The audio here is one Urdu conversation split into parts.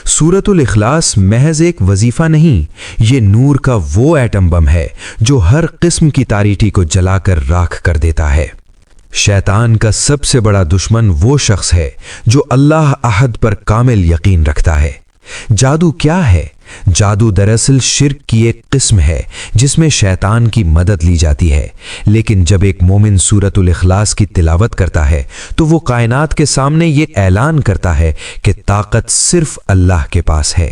سورۃ الاخلاص محض ایک وظیفہ نہیں، یہ نور کا وہ ایٹم بم ہے جو ہر قسم کی تاریکی کو جلا کر راکھ کر دیتا ہے۔ شیطان کا سب سے بڑا دشمن وہ شخص ہے جو اللہ احد پر کامل یقین رکھتا ہے۔ جادو کیا ہے؟ جادو دراصل شرک کی ایک قسم ہے جس میں شیطان کی مدد لی جاتی ہے، لیکن جب ایک مومن سورۃ الاخلاص کی تلاوت کرتا ہے تو وہ کائنات کے سامنے یہ اعلان کرتا ہے کہ طاقت صرف اللہ کے پاس ہے۔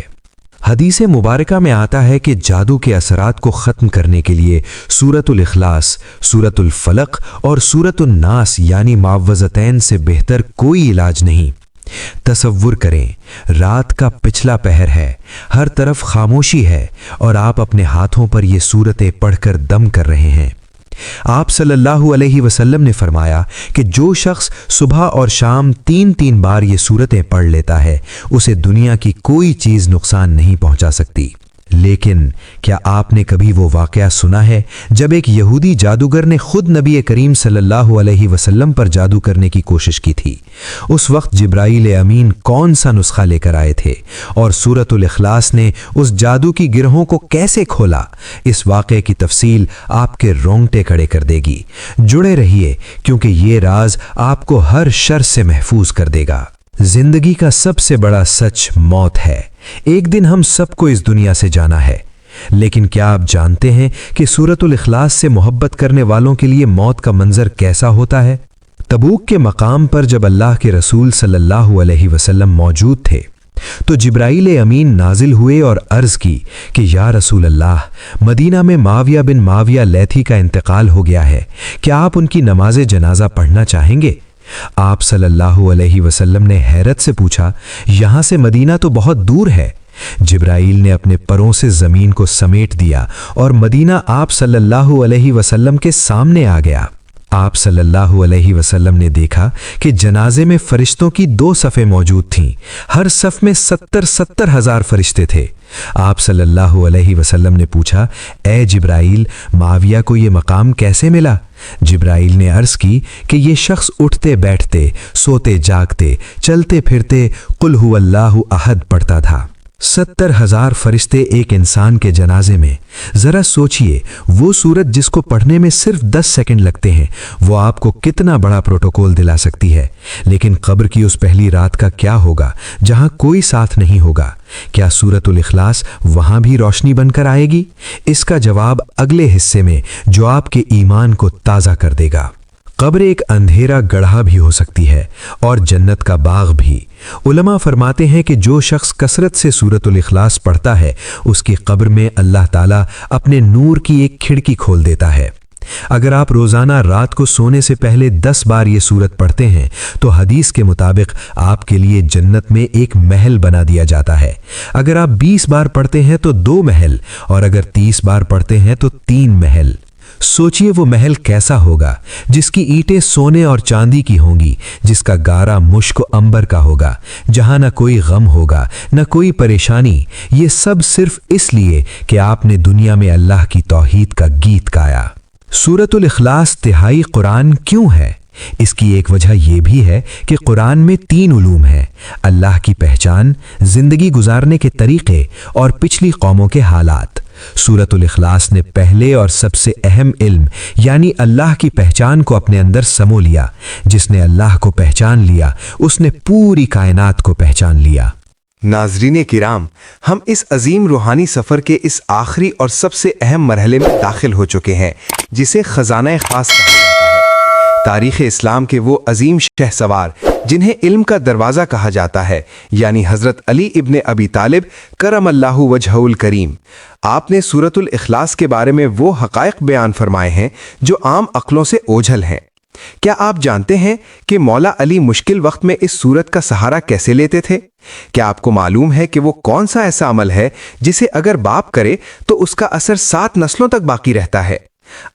حدیث مبارکہ میں آتا ہے کہ جادو کے اثرات کو ختم کرنے کے لیے سورۃ الاخلاص، سورۃ الفلق اور سورۃ الناس یعنی معوذتین سے بہتر کوئی علاج نہیں۔ تصور کریں، رات کا پچھلا پہر ہے، ہر طرف خاموشی ہے اور آپ اپنے ہاتھوں پر یہ سورتیں پڑھ کر دم کر رہے ہیں۔ آپ صلی اللہ علیہ وسلم نے فرمایا کہ جو شخص صبح اور شام 3 بار یہ سورتیں پڑھ لیتا ہے اسے دنیا کی کوئی چیز نقصان نہیں پہنچا سکتی۔ لیکن کیا آپ نے کبھی وہ واقعہ سنا ہے جب ایک یہودی جادوگر نے خود نبی کریم صلی اللہ علیہ وسلم پر جادو کرنے کی کوشش کی تھی؟ اس وقت جبرائیل امین کون سا نسخہ لے کر آئے تھے اور سورۃ الاخلاص نے اس جادو کی گرہوں کو کیسے کھولا؟ اس واقعے کی تفصیل آپ کے رونگٹے کھڑے کر دے گی۔ جڑے رہیے کیونکہ یہ راز آپ کو ہر شر سے محفوظ کر دے گا۔ زندگی کا سب سے بڑا سچ موت ہے۔ ایک دن ہم سب کو اس دنیا سے جانا ہے، لیکن کیا آپ جانتے ہیں کہ سورۃ الاخلاص سے محبت کرنے والوں کے لیے موت کا منظر کیسا ہوتا ہے؟ تبوک کے مقام پر جب اللہ کے رسول صلی اللہ علیہ وسلم موجود تھے تو جبرائیل امین نازل ہوئے اور عرض کی کہ یا رسول اللہ، مدینہ میں معاویہ بن معاویہ لیتھی کا انتقال ہو گیا ہے، کیا آپ ان کی نماز جنازہ پڑھنا چاہیں گے؟ آپ صلی اللہ علیہ وسلم نے حیرت سے پوچھا، یہاں سے مدینہ تو بہت دور ہے۔ جبرائیل نے اپنے پروں سے زمین کو سمیٹ دیا اور مدینہ آپ صلی اللہ علیہ وسلم کے سامنے آ گیا۔ آپ صلی اللہ علیہ وسلم نے دیکھا کہ جنازے میں فرشتوں کی 2 صفیں موجود تھیں، ہر صف میں 70 ہزار فرشتے تھے۔ آپ صلی اللہ علیہ وسلم نے پوچھا، اے جبرائیل، معاویہ کو یہ مقام کیسے ملا؟ جبرائیل نے عرض کی کہ یہ شخص اٹھتے بیٹھتے، سوتے جاگتے، چلتے پھرتے قل هو اللہ احد پڑھتا تھا۔ 70 ہزار فرشتے ایک انسان کے جنازے میں، ذرا سوچئے وہ سورت جس کو پڑھنے میں صرف 10 سیکنڈ لگتے ہیں وہ آپ کو کتنا بڑا پروٹوکول دلا سکتی ہے۔ لیکن قبر کی اس پہلی رات کا کیا ہوگا جہاں کوئی ساتھ نہیں ہوگا؟ کیا سورۃ الاخلاص وہاں بھی روشنی بن کر آئے گی؟ اس کا جواب اگلے حصے میں جو آپ کے ایمان کو تازہ کر دے گا۔ قبر ایک اندھیرا گڑھا بھی ہو سکتی ہے اور جنت کا باغ بھی۔ علماء فرماتے ہیں کہ جو شخص کثرت سے سورۃ الاخلاص پڑھتا ہے اس کی قبر میں اللہ تعالیٰ اپنے نور کی ایک کھڑکی کھول دیتا ہے۔ اگر آپ روزانہ رات کو سونے سے پہلے 10 بار یہ سورت پڑھتے ہیں تو حدیث کے مطابق آپ کے لیے جنت میں ایک محل بنا دیا جاتا ہے۔ اگر آپ 20 بار پڑھتے ہیں تو 2 محل، اور اگر 30 بار پڑھتے ہیں تو 3 محل۔ سوچئے وہ محل کیسا ہوگا جس کی اینٹیں سونے اور چاندی کی ہوں گی، جس کا گارا مشک و عنبر کا ہوگا، جہاں نہ کوئی غم ہوگا نہ کوئی پریشانی۔ یہ سب صرف اس لیے کہ آپ نے دنیا میں اللہ کی توحید کا گیت گایا۔ سورۃ الاخلاص تہائی قرآن کیوں ہے؟ اس کی ایک وجہ یہ بھی ہے کہ قرآن میں 3 علوم ہیں: اللہ کی پہچان، زندگی گزارنے کے طریقے اور پچھلی قوموں کے حالات۔ سورۃ الاخلاص نے پہلے اور سب سے اہم علم یعنی اللہ کی پہچان کو اپنے اندر سمو لیا۔ جس نے اللہ کو پہچان لیا اس نے پوری کائنات کو پہچان لیا۔ ناظرین کرام، ہم اس عظیم روحانی سفر کے اس آخری اور سب سے اہم مرحلے میں داخل ہو چکے ہیں جسے خزانہ خاص کہا جاتا ہے۔ تاریخ اسلام کے وہ عظیم شہ سوار جنہیں علم کا دروازہ کہا جاتا ہے یعنی حضرت علی ابن ابی طالب کرم اللہ وجہہ الکریم، آپ نے سورۃ الاخلاص کے بارے میں وہ حقائق بیان فرمائے ہیں جو عام عقلوں سے اوجھل ہیں۔ کیا آپ جانتے ہیں کہ مولا علی مشکل وقت میں اس سورت کا سہارا کیسے لیتے تھے؟ کیا آپ کو معلوم ہے کہ وہ کون سا ایسا عمل ہے جسے اگر باپ کرے تو اس کا اثر 7 نسلوں تک باقی رہتا ہے؟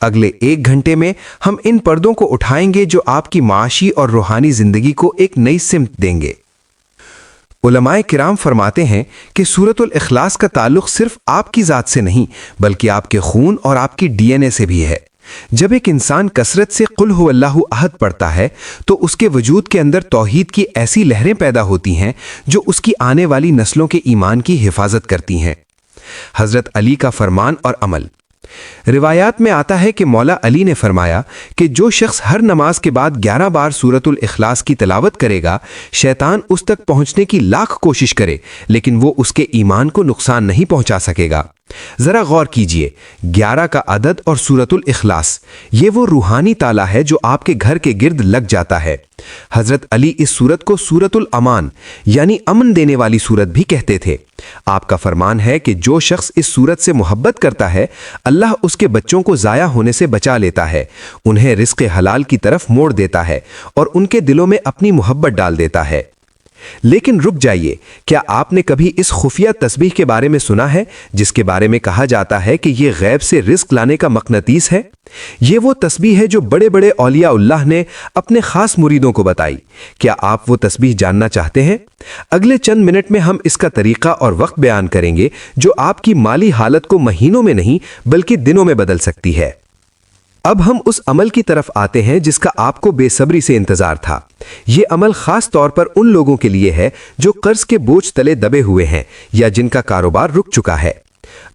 اگلے 1 گھنٹے میں ہم ان پردوں کو اٹھائیں گے جو آپ کی معاشی اور روحانی زندگی کو ایک نئی سمت دیں گے۔ علماء کرام فرماتے ہیں کہ سورۃ الاخلاص کا تعلق صرف آپ کی ذات سے نہیں بلکہ آپ کے خون اور آپ کی ڈی این اے سے بھی ہے۔ جب ایک انسان کثرت سے قل ہو اللہ احد پڑھتا ہے تو اس کے وجود کے اندر توحید کی ایسی لہریں پیدا ہوتی ہیں جو اس کی آنے والی نسلوں کے ایمان کی حفاظت کرتی ہیں۔ حضرت علی کا فرمان اور عمل۔ روایات میں آتا ہے کہ مولا علی نے فرمایا کہ جو شخص ہر نماز کے بعد 11 بار سورۃ الاخلاص کی تلاوت کرے گا، شیطان اس تک پہنچنے کی لاکھ کوشش کرے لیکن وہ اس کے ایمان کو نقصان نہیں پہنچا سکے گا۔ ذرا غور کیجئے، 11 کا عدد اور سورۃ الاخلاص، یہ وہ روحانی تالا ہے جو آپ کے گھر کے گرد لگ جاتا ہے۔ حضرت علی اس سورت کو سورۃ الامان یعنی امن دینے والی سورت بھی کہتے تھے۔ آپ کا فرمان ہے کہ جو شخص اس سورت سے محبت کرتا ہے، اللہ اس کے بچوں کو ضائع ہونے سے بچا لیتا ہے، انہیں رزق حلال کی طرف موڑ دیتا ہے اور ان کے دلوں میں اپنی محبت ڈال دیتا ہے۔ لیکن رک جائیے، کیا آپ نے کبھی اس خفیہ تسبیح کے بارے میں سنا ہے جس کے بارے میں کہا جاتا ہے کہ یہ غیب سے رزق لانے کا مقناطیس ہے؟ یہ وہ تسبیح ہے جو بڑے بڑے اولیاء اللہ نے اپنے خاص مریدوں کو بتائی۔ کیا آپ وہ تسبیح جاننا چاہتے ہیں؟ اگلے چند منٹ میں ہم اس کا طریقہ اور وقت بیان کریں گے جو آپ کی مالی حالت کو مہینوں میں نہیں بلکہ دنوں میں بدل سکتی ہے۔ اب ہم اس عمل کی طرف آتے ہیں جس کا آپ کو بے صبری سے انتظار تھا۔ یہ عمل خاص طور پر ان لوگوں کے لیے ہے جو قرض کے بوجھ تلے دبے ہوئے ہیں یا جن کا کاروبار رک چکا ہے۔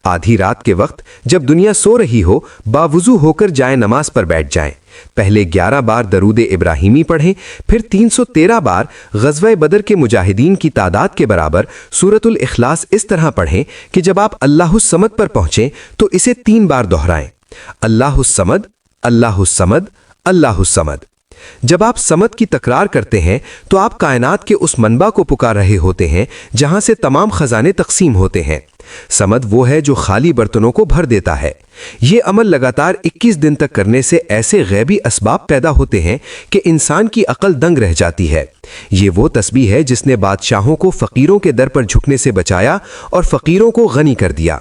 آدھی رات کے وقت جب دنیا سو رہی ہو، باوضو ہو کر جائیں نماز پر بیٹھ جائیں۔ پہلے 11 بار درود ابراہیمی پڑھیں، پھر 313 بار غزوہ بدر کے مجاہدین کی تعداد کے برابر سورۃ الاخلاص اس طرح پڑھیں کہ جب آپ اللہ الصمد پر پہنچیں تو اسے 3 بار دہرائیں۔ اللہ الصمد، اللہ الصمد، اللہ الصمد۔ جب آپ صمد کی تکرار کرتے ہیں تو آپ کائنات کے اس منبع کو پکار رہے ہوتے ہیں جہاں سے تمام خزانے تقسیم ہوتے ہیں۔ صمد وہ ہے جو خالی برتنوں کو بھر دیتا ہے۔ یہ عمل لگاتار 21 دن تک کرنے سے ایسے غیبی اسباب پیدا ہوتے ہیں کہ انسان کی عقل دنگ رہ جاتی ہے۔ یہ وہ تسبیح ہے جس نے بادشاہوں کو فقیروں کے در پر جھکنے سے بچایا اور فقیروں کو غنی کر دیا۔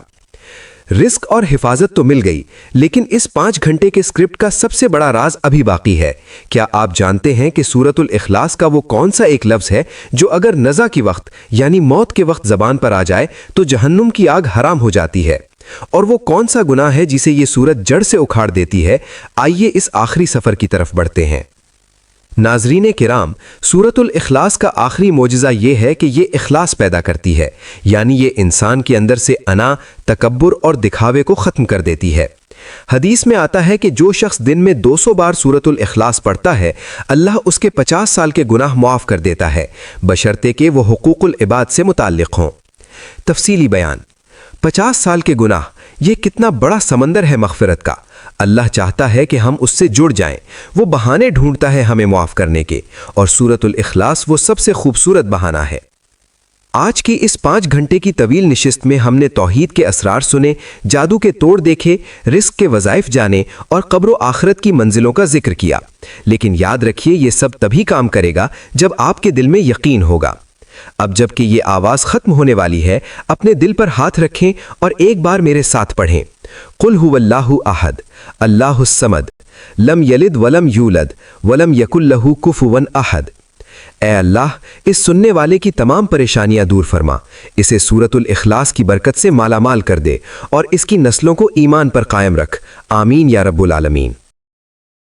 رزق اور حفاظت تو مل گئی، لیکن اس 5 گھنٹے کے اسکرپٹ کا سب سے بڑا راز ابھی باقی ہے۔ کیا آپ جانتے ہیں کہ سورۃ الاخلاص کا وہ کون سا ایک لفظ ہے جو اگر نزع کی وقت یعنی موت کے وقت زبان پر آ جائے تو جہنم کی آگ حرام ہو جاتی ہے؟ اور وہ کون سا گناہ ہے جسے یہ سورت جڑ سے اکھاڑ دیتی ہے؟ آئیے اس آخری سفر کی طرف بڑھتے ہیں۔ ناظرین کرام، سورۃ الاخلاص کا آخری معجزہ یہ ہے کہ یہ اخلاص پیدا کرتی ہے، یعنی یہ انسان کے اندر سے انا، تکبر اور دکھاوے کو ختم کر دیتی ہے۔ حدیث میں آتا ہے کہ جو شخص دن میں 200 بار سورۃ الاخلاص پڑھتا ہے، اللہ اس کے 50 سال کے گناہ معاف کر دیتا ہے، بشرطے کہ وہ حقوق العباد سے متعلق ہوں۔ تفصیلی بیان۔ 50 سال کے گناہ، یہ کتنا بڑا سمندر ہے مغفرت کا۔ اللہ چاہتا ہے کہ ہم اس سے جڑ جائیں، وہ بہانے ڈھونڈتا ہے ہمیں معاف کرنے کے، اور سورۃ الاخلاص وہ سب سے خوبصورت بہانہ ہے۔ آج کی اس 5 گھنٹے کی طویل نشست میں ہم نے توحید کے اسرار سنے، جادو کے توڑ دیکھے، رزق کے وظائف جانے اور قبر و آخرت کی منزلوں کا ذکر کیا۔ لیکن یاد رکھیے، یہ سب تبھی کام کرے گا جب آپ کے دل میں یقین ہوگا۔ اب جب کہ یہ آواز ختم ہونے والی ہے، اپنے دل پر ہاتھ رکھیں اور ایک بار میرے ساتھ پڑھیں۔ قل هو اللہ احد، اللہ الصمد، لم یلد ولم یولد ولم یکن لہ کفوا احد۔ اے اللہ، اس سننے والے کی تمام پریشانیاں دور فرما، اسے سورۃ الاخلاص کی برکت سے مالا مال کر دے اور اس کی نسلوں کو ایمان پر قائم رکھ۔ آمین یا رب العالمین۔